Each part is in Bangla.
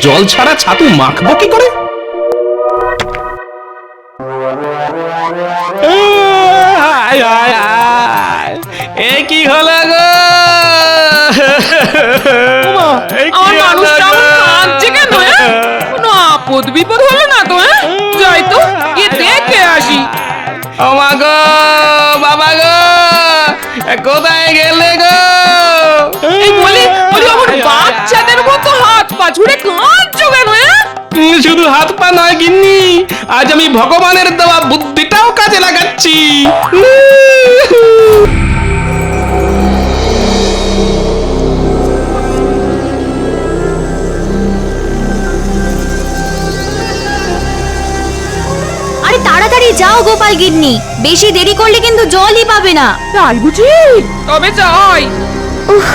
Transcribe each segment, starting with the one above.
জল ছাড়া ছাতু মাখবো কি করে? এ কি হলো গো? আমার মানুষটা এমন কাঁদছে কেন? কোনো আপদ বিপদ হলো না তো? যাই তো গিয়ে দেখে আসি। ও মা গো, বাবা গো, কোথায় গেলে গো? এই বলি আমার বাচ্চাদের মতো হাত পা ছুড়ে কাঁদছো কেন? শুধু হাত পা নয় গিন্নি, আজ আমি ভগবানের দেওয়া বুদ্ধিটাও কাজে লাগাচ্ছি। আরে তাড়াতাড়ি যাও গোপাল গিন্নি, বেশি দেরি করলে কিন্তু জলই পাবে না। তাই বুঝি? তবে যাই। উফ,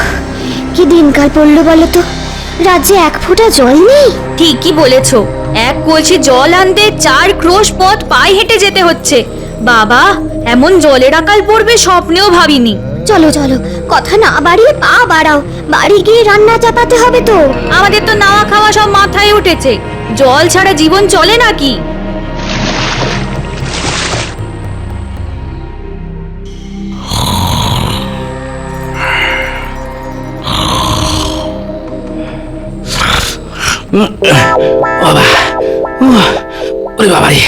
কি দিনকাল পড়লো বলো তো, রাজ্যে এক ফোঁটা জল নেই। ঠিকই বলেছো, এক কলসি জল আনতে 4 ক্রোশ পথ পায়ে হেঁটে যেতে হচ্ছে। বাবা, এমন জলের আকাল পড়বে স্বপ্নেও ভাবিনি। চলো চলো, কথা না বাড়িয়ে পা বাড়াও, বাড়ি গিয়ে রান্না চাপাতে হবে তো। আমাদের তো নাওয়া খাওয়া সব মাথায় উঠেছে, জল ছাড়া জীবন চলে নাকি? বাবা, ওরে বাবা রে,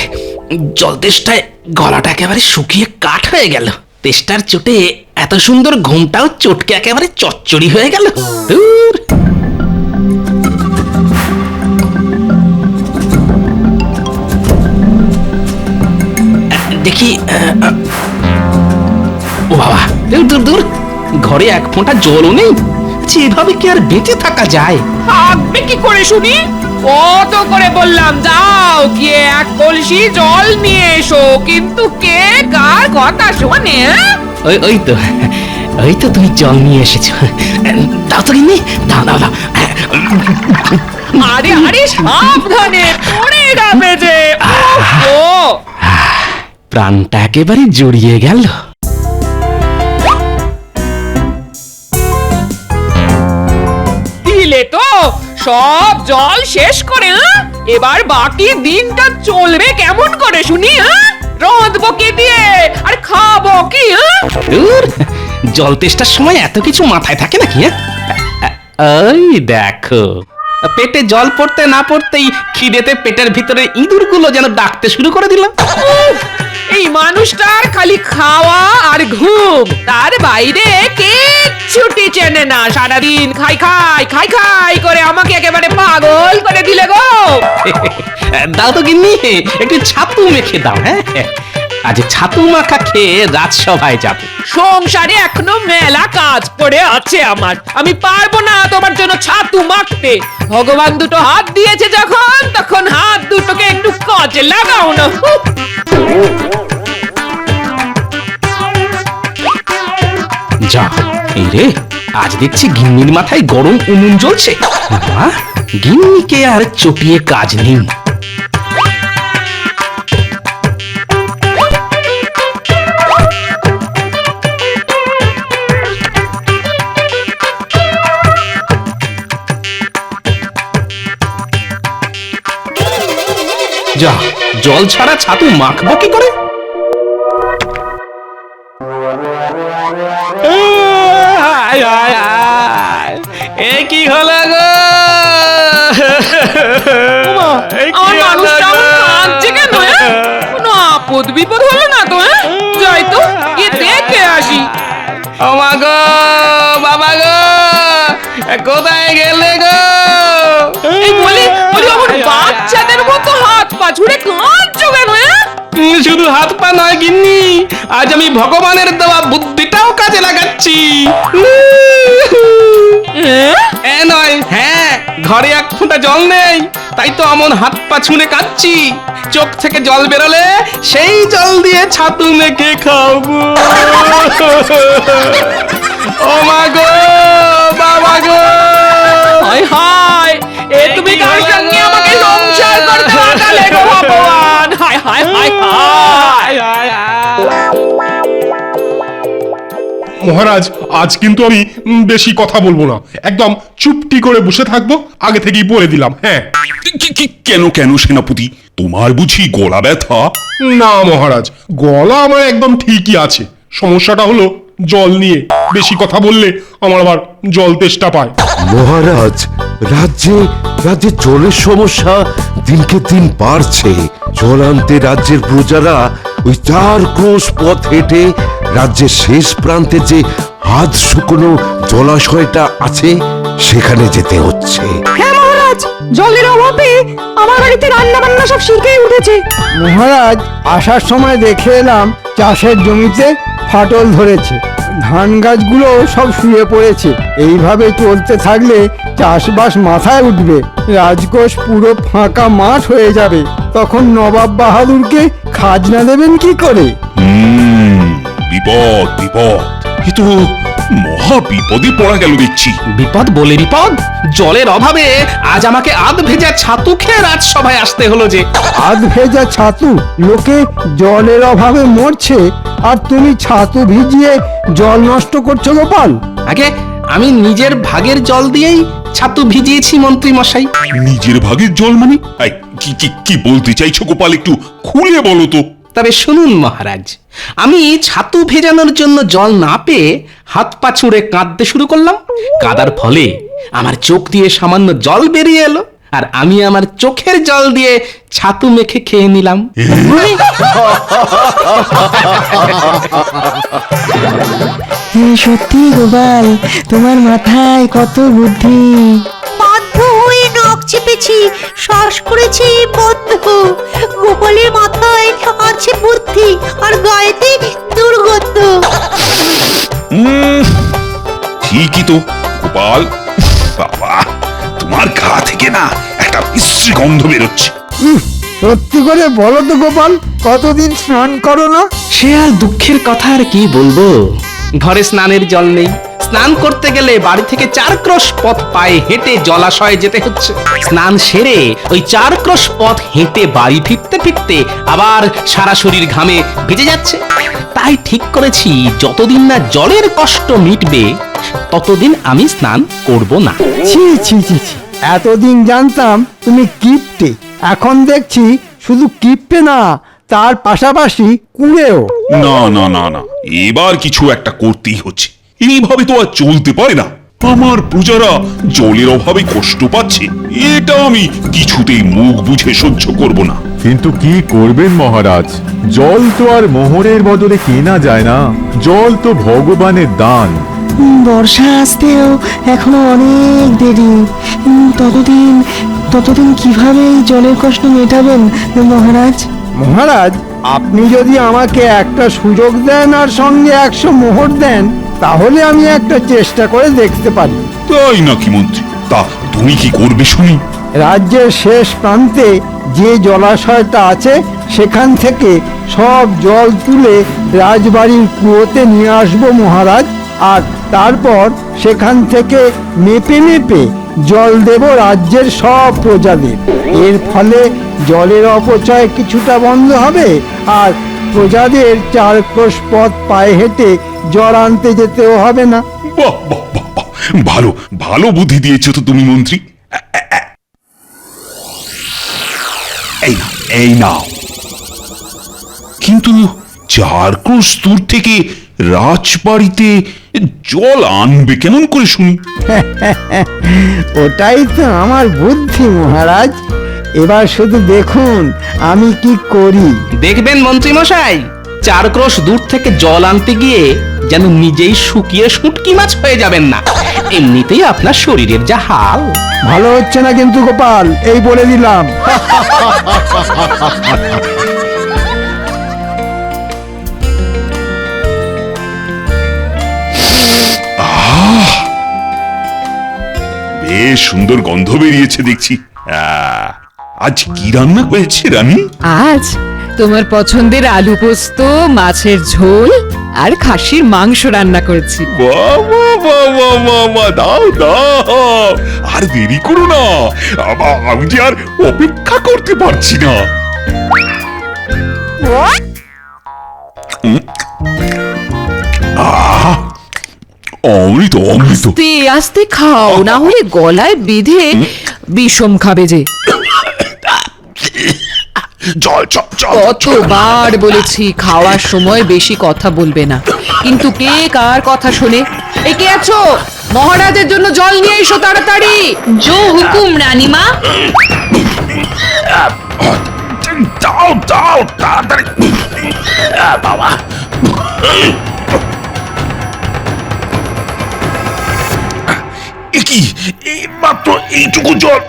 জল তেষ্টায় গলাটা একেবারে শুকিয়ে কাঠ হয়ে গেল। তেষ্টার চোটে এত সুন্দর ঘুমটাও চটকে একেবারে চচ্চড়ি হয়ে গেল। দূর। দেখি, ও বাবা, দূর দূর দূর, ঘরে এক ফোঁটা জলও নেই। এভাবে কি আর বেঁচে থাকা যায়? থাকবে কি করে শুনি? কত করে বললাম যাও গিয়ে এক কলসি জল নিয়ে এসো, কিন্তু কে কার কথা শোনে? ওই তো তুমি জল নিয়ে এসেছো। দাও তো গিন্নি, দাও দাও দাও। আরে আরে সাবধানে, পড়ে যাবে যে। ও প্রাণটা একেবারে জড়িয়ে গেল। দিলে তো সব জল শেষ করে। এবার বাকি দিনটা চলবে কেমন করে শুনি? রাঁধবো কি দিয়ে আর খাবো কি? দূর, জল তেষ্টার সময় এত কিছু মাথায় থাকে নাকি? ওই দেখো, পেটে জল পড়তে না পড়তেই খিদেতে পেটের ভিতরে ইঁদুরগুলো যেন ডাকতে শুরু করে দিল। এই মানুষটার খালি খাওয়া আর ঘুম, তার বাইরে কিচ্ছুটি চেনে না। সারাদিন খাই খাই খাই খাই করে আমাকে একেবারে পাগল করে দিলে গো। দাও তো গিন্নি, একটু ছাতু মেখে দাও। হ্যাঁ, আজ ছাতু মাখা খেয়ে রাজসভায় যাব। সংসারে এখনো মেলা কাজ পড়ে আছে আমার, আমি পারবো না তোমার জন্য ছাতু মাখতে। ভগবান দুটো হাত দিয়েছে যখন, তখন হাত দুটোকে একটু কাজে লাগাও না। যা, এই রে, আজ দেখছি গিন্নির মাথায় গরম উনুন জ্বলছে। বাবা, গিন্নিকে আর চটিয়ে কাজ নেই। যা, জল ছাড়া ছাতু মাখবো কি করে? এ কি হলো গো? আমার মানুষটা এমন কাঁদছে কেন? কোনো আপদ বিপদ হলো না তো? যাই তো গিয়ে দেখে আসি। ও মা গো, বাবা গো, কোথায় গেলে গো? এই বলি আমার বাচ্চাদের মতো হাত পা ছুড়ে কাঁদছো কেন? শুধু হাত পা নয় গিন্নি, আজ আমি ভগবানের দেওয়া বুদ্ধিটাও কাজে লাগাচ্ছি। নয়, হ্যাঁ, ঘরে এক ফোঁটা জল নেই, তাই তো এমন হাত পা ছুঁড়ে কাঁদছি। চোখ থেকে জল বেরোলে সেই জল দিয়ে ছাতু মেখে খাবো। ও মা গো, বাবা গো, হায় হায়, এ তুমি কার সঙ্গে আমাকে সংসার করতে লাগালে গো ভগবান? হায় হায় হায় হায়। মহারাজ, আজ কিন্তু আমি বেশি কথা বলবো না, একদম চুপটি করে বসে থাকবো, আগে থেকেই বলে দিলাম। হ্যাঁ। কেন কেন সেনাপতি, তোমার বুঝি গলা ব্যথা? না মহারাজ, গলা আমার একদম ঠিকই আছে, সমস্যাটা হলো জল নিয়ে। বেশি কথা বললে আমার আবার জল তেষ্টা পায়। মহারাজ, রাজ্যে রাজ্যে জলের সমস্যা দিনকে দিন বাড়ছে। জল আনতে রাজ্যের প্রজারা ওই 4 ক্রোশ পথ হেঁটে রাজ্যের শেষ প্রান্তে যে হাত শুকনো জলাশয়টা আছে সেখানে যেতে হচ্ছে। হ্যাঁ মহারাজ, জলের অভাবে আমার বাড়িতে রান্না বান্না সব শিখে উঠেছে। মহারাজ, আসার সময় দেখে এলাম চাষের জমিতে ফাটল ধরেছে, ধান গাছগুলো সব শুয়ে পড়েছে। এইভাবে চলতে থাকলে চাষবাস মাথায় উঠবে, রাজকোষ পুরো ফাঁকা মাঠ হয়ে যাবে। তখন নবাব বাহাদুরকে খাজনা দেবেন কি করে? বিপদ বিপদ, এ তো মহা বিপদে পড়া গেল দেখছি। বিপদ বলে বিপদ, জলের অভাবে আজ আমাকে আধ ভেজা ছাতু খেয়ে রাজসভায় আসতে হলো যে। আধ ভেজা ছাতু, লোকে জলের অভাবে মরছে আর তুমি ছাতু ভিজিয়ে জল নষ্ট করছো গোপাল। আগে আমি নিজের ভাগের জল দিয়েই ছাতু ভিজিয়েছি মন্ত্রী মশাই। নিজের ভাগের জল মানে? এই, কি কি কি বলতে চাইছো গোপাল, একটু খুলে বলো তো। তবে শুনুন মহারাজ, আমি ছাতু ভেজানোর জন্য জল না পেয়ে হাত পা ছুঁড়ে কাঁদতে শুরু করলাম। কাদার ফলে আমার চোখ দিয়ে সামান্য জল বেরিয়ে এলো, আর আমি আমার চোখের জল দিয়ে ছাতু মেখে খেয়ে নিলাম। সত্যি গোপাল, তোমার মাথায় কত বুদ্ধি। বাধ্য হয়ে নখ চেপেছি, শ্বাস করেছি বন্ধ। গোপালের মাথায় আছে বুদ্ধি আর গায়েতে দুর্গন্ধ। ঠিকই তো গোপাল, বাবা তোমার গা থেকে না একটা বিশ্রী গন্ধ বেরোচ্ছে। সত্যি করে বলো তো গোপাল, কতদিন স্নান করো না? সে আর দুঃখের কথা আর কি বলবো, ঘরে স্নানের জল নেই। স্নান করতে গেলে বাড়ি থেকে 4 ক্রোশ পথ পায়ে হেঁটে জলাশয়ে যেতে হচ্ছে। স্নান সেরে ওই 4 ক্রোশ পথ হেঁটে বাড়ি ফিরতে ফিরতে আবার সারা শরীর ঘামে ভিজে যাচ্ছে। তাই ঠিক করেছি, যতদিন না জলের কষ্ট মিটবে ততদিন আমি স্নান করব না। ছি ছি ছি ছি, এতদিন জানতাম তুমি কিপ্টে, এখন দেখছি শুধু কিপ্টে না, তার পাশাপাশি কুঁড়েও। না না না না, এবার কিছু একটা করতেই হচ্ছে, এইভাবে তো আর চলতে পারে না। আমার প্রজারা জলের অভাবে কষ্ট পাচ্ছে, এটা আমি কিছুতেই মুখ বুঝে সহ্য করব না। কিন্তু কি করবেন মহারাজ, জল তো আর মোহরের বদলে কেনা যায় না, জল তো ভগবানের দান। বর্ষা আসতেও এখনো অনেক দেরি, ততদিন কিভাবে এই জলের কষ্ট মেটাবেন মহারাজ? মহারাজ, আপনি যদি আমাকে একটা সুযোগ দেন আর সঙ্গে 100 মোহর দেন, তাহলে আমি একটা চেষ্টা করে দেখতে পারি। তাই নাকি মন্ত্রী? তা তুমি কি করবে শুনি? রাজ্যের শেষ প্রান্তে যে জলাশয়টা আছে সেখান থেকে সব জল তুলে রাজবাড়ির কুয়োতে নিয়ে আসবো মহারাজ, আর তারপর সেখান থেকে মেপে মেপে জল দেব রাজ্যের সব প্রজাদের। এর ফলে জলের অপচয় কিছুটা বন্ধ হবে, আর প্রজাদের 4 ক্রোশ পথ পায়ে হেঁটে জল আনতে যেতেও হবে না। বাহ বাহ বাহ বাহ, ভালো ভালো বুদ্ধি দিয়েছো তো তুমি মন্ত্রী। এই নাও এই নাও। কিন্তু 4 ক্রোশ দূর থেকে রাজবাড়িতে জল আনবে কেমন করে শুনি? ওটাই তো আমার বুদ্ধি মহারাজ, এবার শুধু দেখুন আমি কি করি। দেখবেন মন্ত্রী মশাই, 4 ক্রোশ দূর থেকে জল আনতে গিয়ে যেন নিজেই শুকিয়ে শুটকি মাছ হয়ে যাবেন না। এমনিতেই আপনার শরীরের যা হাল। ভালো হচ্ছে না কিন্তু গোপাল, এই বলে দিলাম। বেশ সুন্দর গন্ধ বেরিয়েছে দেখছি। আজ কি রান্না হয়েছে রানী? আজ তোমার পছন্দের আলু পোস্ত, মাছের ঝোল আর খাসির মাংস রান্না করেছি। বাবা বাবা বাবা, দাও দাও, আর দেরি করো না, আমি যে আর অপেক্ষা করতে পারছি না। অমৃত অমৃত। আস্তে আস্তে খাও, না হলে গলায় বেঁধে বিষম খাবে যে। জল জল জল। কতবার বলেছি খাওয়ার সময় বেশি কথা বলবে না, কিন্তু কে কার কথা শোনে? এই কে আছো? মহারাজের জন্য জল নিয়ে এসো তাড়াতাড়ি। জো হুকুম রানীমা। দাও দাও তাড়াতাড়ি। বাবা, কি মাত্র এইটুকু জল?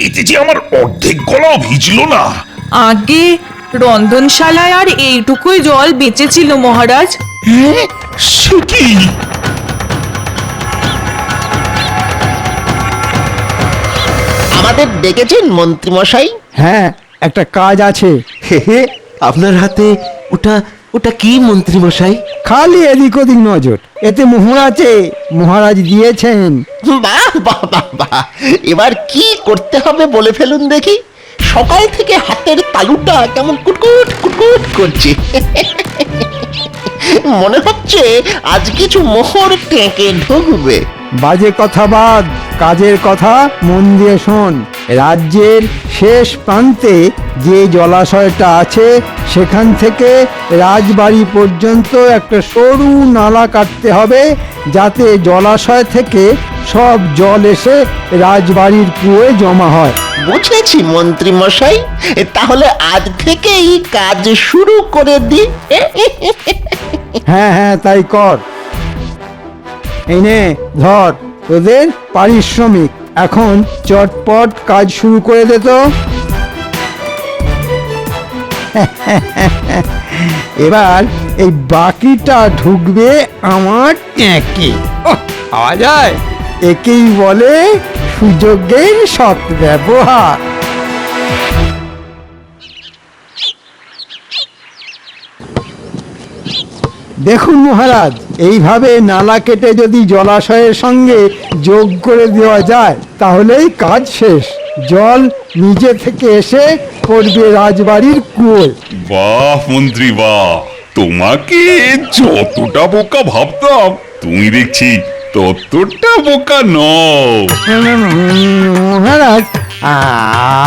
এতে যে আমার অর্ধেক গলাও ভিজলো না। আগে রন্ধনশালায় আর এইটুকুই জল বেঁচেছিল মহারাজ। সে কি? আমাদের ডেকেছেন মন্ত্রী মশাই? হ্যাঁ, একটা কাজ আছে। হে হে, আপনার হাতে ওটা ওটা কি মন্ত্রী মশাই? খালি এদিক ওদিক নজর, এতে মোহর আছে, মহারাজ দিয়েছেন। বাহ বাহ বাহ বাহ, এবার কি করতে হবে বলে ফেলুন দেখি। সকাল থেকে হাতের তালুটা কেমন কুটকুট কুটকুট করছে। মনে হচ্ছে আজ কিছু মোহর টেকে ঢুকবে। বাজে কথা বাদ, কাজের কথা মন দিয়ে শোন। রাজ্যের শেষ প্রান্তে যে জলাশয়টা আছে সেখান থেকে রাজবাড়ি পর্যন্ত একটা সরু নালা কাটতে হবে, যাতে জলাশয় থেকে সব জল এসে রাজবাড়ির কুয়োয় জমা হয়। বুঝেছি মন্ত্রী মশাই, তাহলে আজ থেকেই কাজ শুরু করে দিই। হ্যাঁ হ্যাঁ, তাই কর। এই নে ধর তোদের পারিশ্রমিক, এখন চটপট কাজ শুরু করে দে তো। এবার এই বাকিটা ঢুকবে আমার ট্যাঁকে। পাওয়া যায়, একেই বলে সুযোগের সৎ ব্যবহার। দেখুন মহারাজ, এইভাবে নালা কেটে যদি জলাশয়ের সঙ্গে যোগ করে দেওয়া যায় তাহলেই কাজ শেষ। জল নিজে থেকে এসে পড়বে রাজবাড়ির কুয়োয়। বাহ মন্ত্রী বাহ, তোমাকে যতটা বোকা ভাবতাম তুমি দেখছি ততটা বোকা নও। মহারাজ,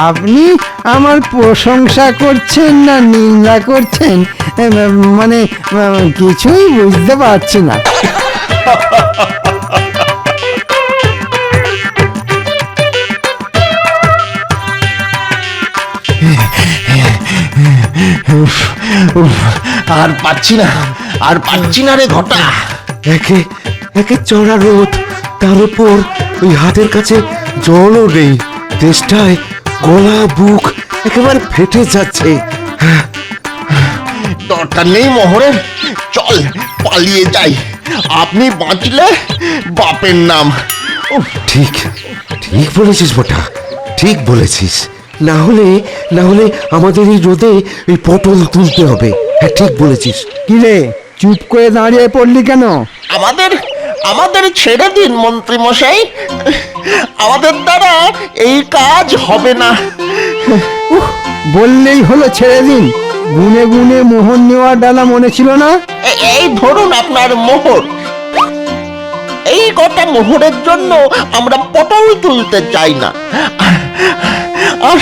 আপনি আমার প্রশংসা করছেন না নিন্দা করছেন, মানে কিছুই বুঝতে পারছি না। আর পাচ্ছি না, আর পাচ্ছি না রে ঘটা। একে একে চড়া রোদ, তার উপর ওই হাতের কাছে জলও নেই। তেষ্টায় গলা বুক একেবারে ফেটে যাচ্ছে। দরকার নেই মোহরের, চল পালিয়ে যাই। আপনি বাঁচলে বাপের নাম। ঠিক ঠিক বলেছিস বটা, ঠিক বলেছিস। না হলে আমাদের এই রোদে এই পটল তুলতে হবে। হ্যাঁ, ঠিক বলেছিস। কিরে, চুপ করে দাঁড়িয়ে পড়লি কেন? আমাদের আমাদের ছেড়ে দিন মন্ত্রী মশাই, আমাদের দ্বারা এই কাজ হবে না। বললেই হলো ছেড়ে দিন। গুনে গুনে মোহর নেওয়ার ডালা মনে ছিল না? এই ধরুন আপনার মোহর। এই কটা মোহরের জন্য আমরা পটল তুলতে চাই না। আর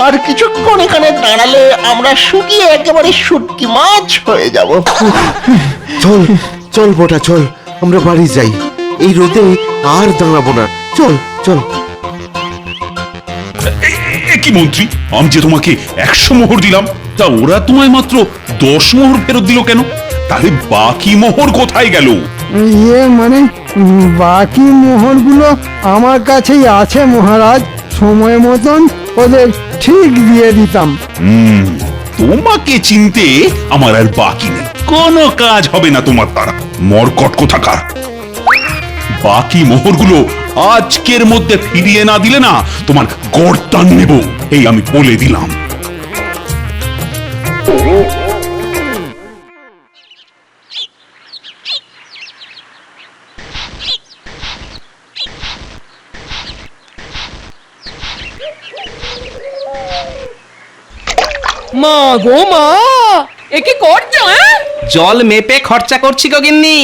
আর কিছুক্ষণ এখানে দাঁড়ালে আমরা শুকিয়ে একেবারে শুটকি মাছ হয়ে যাব। চল চল বটা, চল আমরা বাড়ি যাই। এই রোদে আর দাঁড়াবো না। চল চল। কি মন্ত্রী, আমি যে তোমাকে 100 মোহর দিলাম, তা ওরা তোমায় মাত্র 10 মোহর ফেরত দিল কেন? তাহলে বাকি মোহর কোথায় গেল? মানে বাকি মোহরগুলো আমার কাছেই আছে মহারাজ, সময় মতন ওদের ঠিক দিয়ে দিতাম। তোমাকে চিনতে আমার আর বাকি নেই, কোনো কাজ হবে না তোমার দ্বারা। মরকট কোথাকার, বাকি মোহরগুলো আজকের মধ্যে ফিরিয়ে না দিলে না তোমার গর্দান নেব, এই আমি বলে দিলাম। মা গো মা, এ কি করছো? জল মেপে খরচা করছি গো গিন্নি।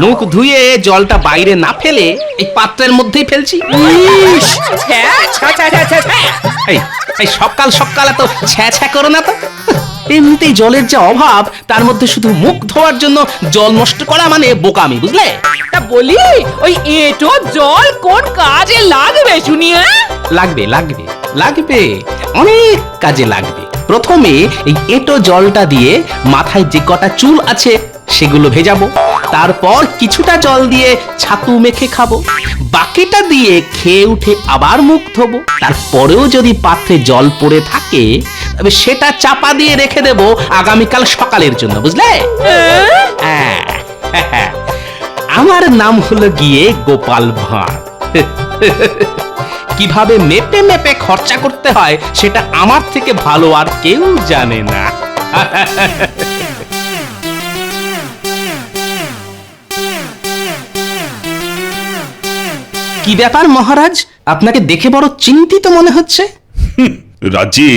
মুখ ধুয়ে জলটা বাইরে না ফেলে এই পাত্রের মধ্যেই ফেলছি। ইস, ছ্যা, ছ্যা, ছ্যা, ছ্যা, ছ্যা, ছ্যা। এই এই সকাল সকাল এত ছ্যা ছ্যা করো না তো। এমনিতেই জলের যে অভাব, তার মধ্যে শুধু মুখ ধোয়ার জন্য জল নষ্ট করা মানে বোকামি, বুঝলে? তা বলি ওই এঁটো জল কোন কাজে লাগবে শুনি? লাগবে লাগবে লাগবে, অনেক কাজে লাগবে। প্রথমে এই এঁটো জলটা দিয়ে মাথায় যে কটা চুল আছে সেগুলো ভেজাবো। তারপর কিছুটা জল দিয়ে ছাতু মেখে খাবো। বাকিটা দিয়ে খেয়ে উঠে আবার মুখ ধোবো। তারপরেও যদি পাত্রে জল পড়ে থাকে তবে সেটা চাপা দিয়ে রেখে দেবো আগামীকাল সকালের জন্য, বুঝলে? হ্যাঁ, আমার নাম হলো গিয়ে গোপাল ভাঁড়। কিভাবে মেপে মেপে খরচা করতে হয় সেটা আমার থেকে ভালো আর কেউ জানে না। কি ব্যাপার মহারাজ, আপনাকে দেখে বড় চিন্তিত মনে হচ্ছে। রাজ্যে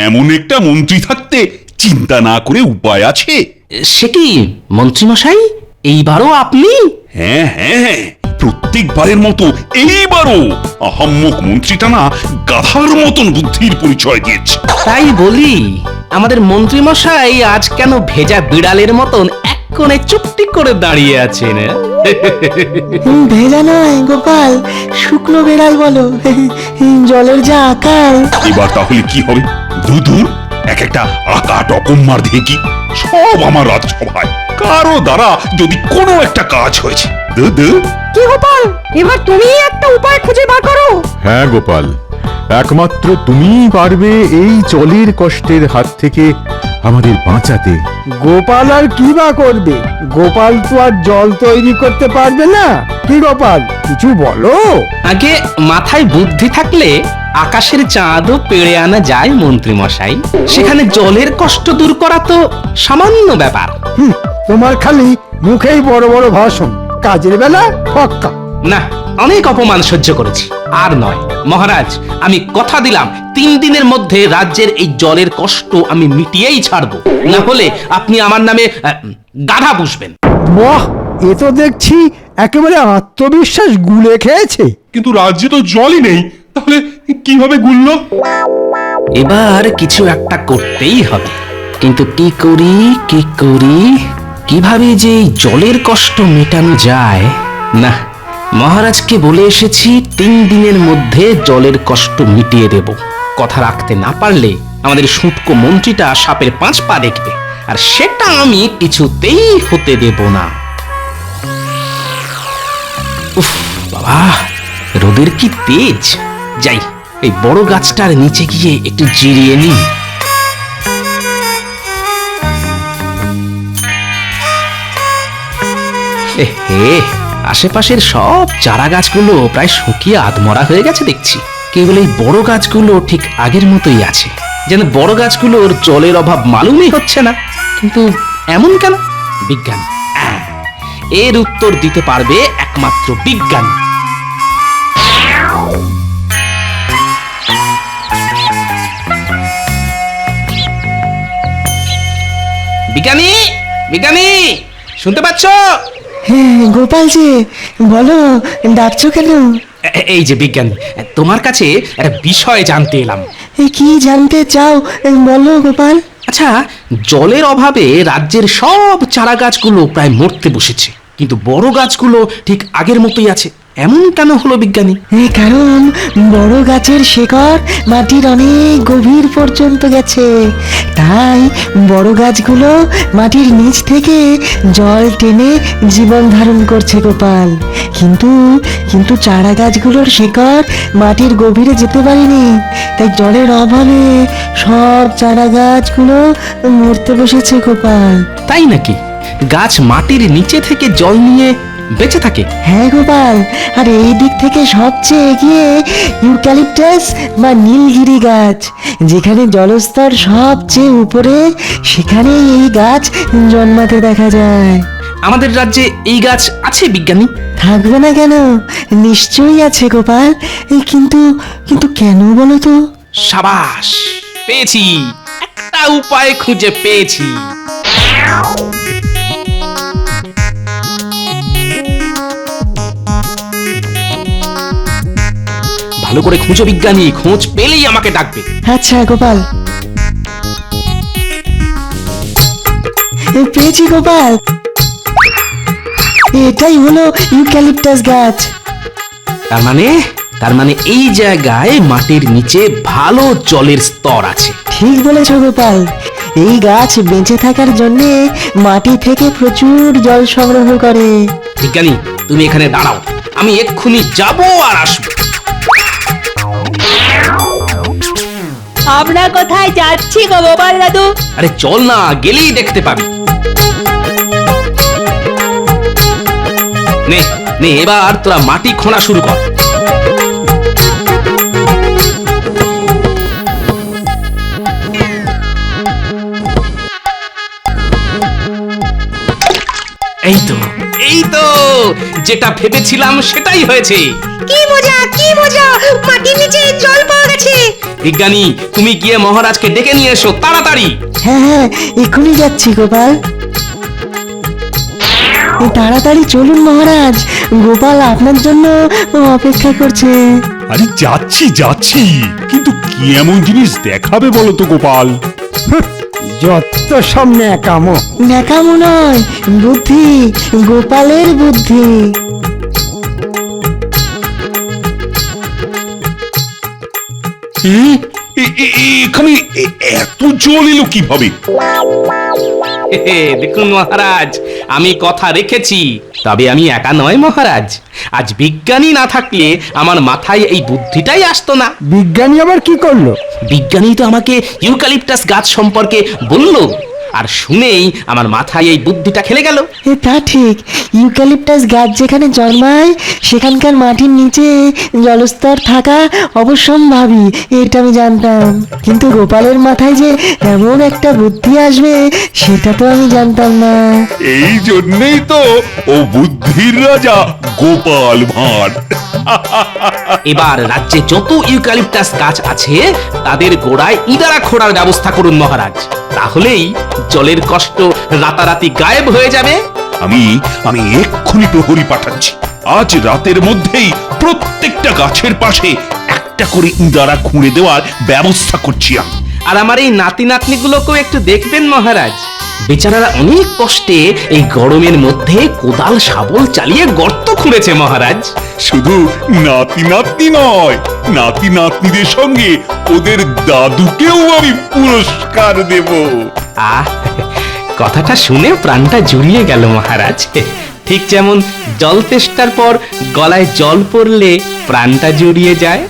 এমন একটা মন্ত্রী থাকতে চিন্তা না করে উপায় আছে? সে কি মন্ত্রীমশাই, এইবারও আপনি? হ্যাঁ হ্যাঁ, প্রত্যেকবারের মতো এইবারও আহাম্মক মন্ত্রীটা না গাধার মতন বুদ্ধির পরিচয় দিয়েছে। তাই বলি, আমাদের মন্ত্রীমশাই আজ কেন ভেজা বিড়ালের মতন এক কোণে চুপটি করে দাঁড়িয়ে আছেন? ভেজা নয় গোপাল, শুকনো বেড়াল বলো। জলের যা আকাল। এবার তাহলে কি হবে? দুধুর এক একটা আকাট অকম্মার দেখি সব আমার রাজসভায় কারো দ্বারা যদি কোনো একটা কাজ হয়েছে। দুধু, কি গোপাল, এবার তুমি একটা উপায় খুঁজে বার করো। হ্যাঁ গোপাল, একমাত্র তুমিই পারবে এই জলের কষ্টের হাত থেকে আমাদের বাঁচাতে। গোপাল আর কি বা করবে? গোপাল তো আর জল তৈরি করতে পারবে না। কি গোপাল, কিছু বলো। আগে মাথায় বুদ্ধি থাকলে আকাশের চাঁদও পেড়ে আনা যায় মন্ত্রীমশাই। সেখানে জলের কষ্ট দূর করা তো সামান্য ব্যাপার। তোমার খালি মুখেই বড় বড় ভাষণ, কাজের বেলা ফক্কা। না, অনেক অপমান সহ্য করেছি, আর নয়। মহারাজ, আমি কথা দিলাম 3 দিনের মধ্যে রাজ্যের এই জলের কষ্ট আমি মিটিয়েই ছাড়বো। না হলে আপনি আমার নামে গাধা পুষবেন। বাহ, এ তো দেখছি একেবারে আত্মবিশ্বাস গুলে খেয়েছে। কিন্তু রাজ্যে তো জলই নেই, তাহলে কিভাবে গুললো? এবার কিছু একটা করতেই হবে, কিন্তু কি করি কি করি, কিভাবে যে এই জলের কষ্ট মেটানো যায়? না, মহারাজকে বলে এসেছি 3 দিনের মধ্যে জলের কষ্ট মিটিয়ে দেব। কথা রাখতে না পারলে আমাদের শুটকো মন্ত্রীটা সাপের 5 পা দেখবে, আর সেটা আমি কিছুতেই হতে দেব না। উফ বাবা, রোদের কি তেজ! যাই, এই বড় গাছটার নিচে গিয়ে একটু জিরিয়ে নিই। এহে, আশেপাশের সব চারা গাছগুলো প্রায় শুকিয়ে আধমরা হয়ে গেছে দেখছি। কেবল এই বড় গাছগুলো ঠিক আগের মতোই আছে, যেন বড় গাছগুলোর জলের অভাব মালুমই হচ্ছে না। কিন্তু এমন কেন? বিজ্ঞান, এর উত্তর দিতে পারবে একমাত্র বিজ্ঞান। বিজ্ঞানী, বিজ্ঞানী, শুনতে পাচ্ছ? হ্যাঁ গোপাল যে, বলো ডাকছো কেন? এই যে বিজ্ঞানী, তোমার কাছে একটা বিষয় জানতে এলাম। কি জানতে চাও বলো গোপাল। আচ্ছা, জলের অভাবে রাজ্যের সব চারা গাছগুলো প্রায় মরতে বসেছে, কিন্তু বড় গাছগুলো ঠিক আগের মতোই আছে। এমন কেন হলো বিজ্ঞানী? কারণ বড় গাছের শেকড় মাটির অনেক গভীর পর্যন্ত গেছে, তাই বড় গাছগুলো মাটির নিচ থেকে জল টেনে জীবন ধারণ করছে গোপাল। কিন্তু চারা গাছগুলোর শিকড় মাটির গভীরে যেতে পারেনি, তাই জলের অভাবে সব চারা গাছগুলো মরতে বসেছে গোপাল। তাই নাকি? গাছ মাটির নিচে থেকে জল নিয়ে বেঁচে থাকে? হ্যাঁ গোপাল, আর এই দিক থেকে সবচেয়ে এগিয়ে ইউক্যালিপটাস বা নীলগিরি গাছ, যেখানে জলস্তর সবচেয়ে উপরে, সেখানে এই গাছ জন্মাতে দেখা যায়। আমাদের রাজ্যে এই গাছ আছে বিজ্ঞানী? থাকবে না কেন, নিশ্চয়ই আছে গোপাল। কিন্তু কেন বলো তো? সাবাস, পেয়েছি, একটা উপায় খুঁজে পেয়েছি। ভালো করে খুঁজো বিজ্ঞানী, খোঁজ পেলেই আমাকে ডাকবে। আচ্ছা গোপাল, পেয়েছি গোপাল, এটাই হলো ইউক্যালিপটাস গাছ। তার মানে এই জায়গায় মাটির নিচে ভালো জলের স্তর আছে। ঠিক বলেছ গোপাল, এই গাছ বেঁচে থাকার জন্য মাটি থেকে প্রচুর জল সংগ্রহ করে। বিজ্ঞানী তুমি এখানে দাঁড়াও, আমি এক্ষুনি যাব আর আসবো। আমরা কোথায় যাচ্ছি গো গোপাল দাদু? আরে চল না, গেলেই দেখতে পাবি। নে নে, এবার তোরা মাটি খোঁড়া শুরু কর। এই তো যেটা ভেবেছিলাম সেটাই হয়েছে। কি মজা, কি মজা, মাটির নিচে জল পাওয়া গেছে। বিজ্ঞানী তুমি গিয়ে মহারাজকে ডেকে নিয়ে এসো তাড়াতাড়ি। হ্যাঁ হ্যাঁ, এক্ষুনি যাচ্ছি গোপাল। তাড়াতাড়ি চলুন মহারাজ, গোপাল আপনার জন্য অপেক্ষা করছে। আরে যাচ্ছি যাচ্ছি, কিন্তু কি এমন জিনিস দেখাবে বলো তো গোপাল? যত সব ন্যাকামো। ন্যাকামো নয়, বুদ্ধি, গোপালের বুদ্ধি। এখানে এত জল এলো কিভাবে? দেখুন মহারাজ, আমি কথা রেখেছি। তবে আমি একা নয় মহারাজ, আজ বিজ্ঞানী না থাকলে আমার মাথায় এই বুদ্ধিটাই আসতো না। বিজ্ঞানী আবার কি করলো? বিজ্ঞানী তো আমাকে ইউক্যালিপটাস গাছ সম্পর্কে বলল, আর শুনেই আমার মাথায় এই বুদ্ধিটা খেলে গেল। তা ঠিক, ইউক্যালিপটাস গাছ যেখানে জন্মায় সেখানকার মাটির নিচে জলস্তর থাকা অবশ্যম্ভাবী, এটা আমি জানতাম। কিন্তু গোপালের মাথায় যে এমন একটা বুদ্ধি আসবে সেটা তো আমি জানতাম না। এই জন্যই তো ও বুদ্ধির রাজা গোপাল ভাঁড়। এবার রাজ্যে যত ইউক্যালিপটাস গাছ আছে তাদের গোড়ায় ইদারা খোঁড়ার ব্যবস্থা করুন মহারাজ, তাহলেই জলের কষ্ট রাতারাতি গায়েব হয়ে যাবে। আমি এক্ষুনি প্রহরী পাঠাচ্ছি। আজ রাতের মধ্যেই প্রত্যেকটা গাছের পাশে একটা করে ইঁদারা খুঁড়ে দেওয়ার ব্যবস্থা করছি আমি। আর আমার এই নাতি নাতনিগুলোকেও একটু দেখবেন মহারাজ, বেচারারা অনেক কষ্টে এই গরমের মধ্যে কোদাল শাবল চালিয়ে গর্ত খুঁড়েছে মহারাজ। শুধু নাতি নাতনি নয়, নাতি নাতনিদের সঙ্গে ওদের দাদুকেও আমি পুরস্কার দেব। আহ, কথাটা শুনে প্রাণটা জুড়িয়ে গেল মহারাজ। ঠিক যেমন জল তেষ্টার পর গলায় জল পড়লে প্রাণটা জুড়িয়ে যায়।